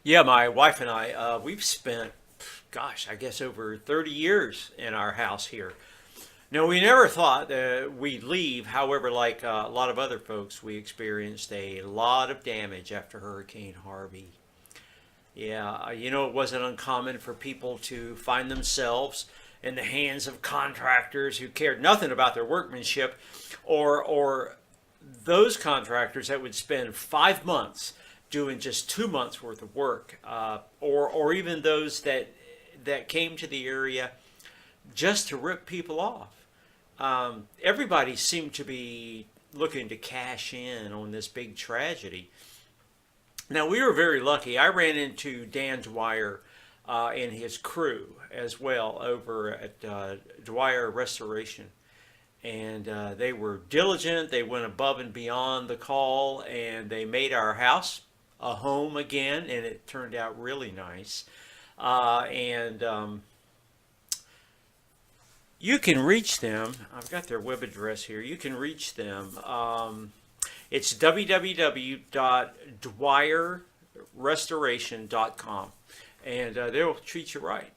Yeah, my wife and I, we've spent, gosh, I guess over 30 years in our house here. No, we never thought that we'd leave. However, like a lot of other folks, we experienced a lot of damage after Hurricane Harvey. Yeah, it wasn't uncommon for people to find themselves in the hands of contractors who cared nothing about their workmanship, or those contractors that would spend 5 months doing just 2 months worth of work, or even those that came to the area just to rip people off. Everybody seemed to be looking to cash in on this big tragedy. Now, we were very lucky. I ran into Dan Dwyer and his crew as well over at Dwyer Restoration. And they were diligent. They went above and beyond the call, and they made our house a home again, and it turned out really nice. And You can reach them. I've got their web address here. You can reach them. It's www.dwyerrestoration.com, and they'll treat you right.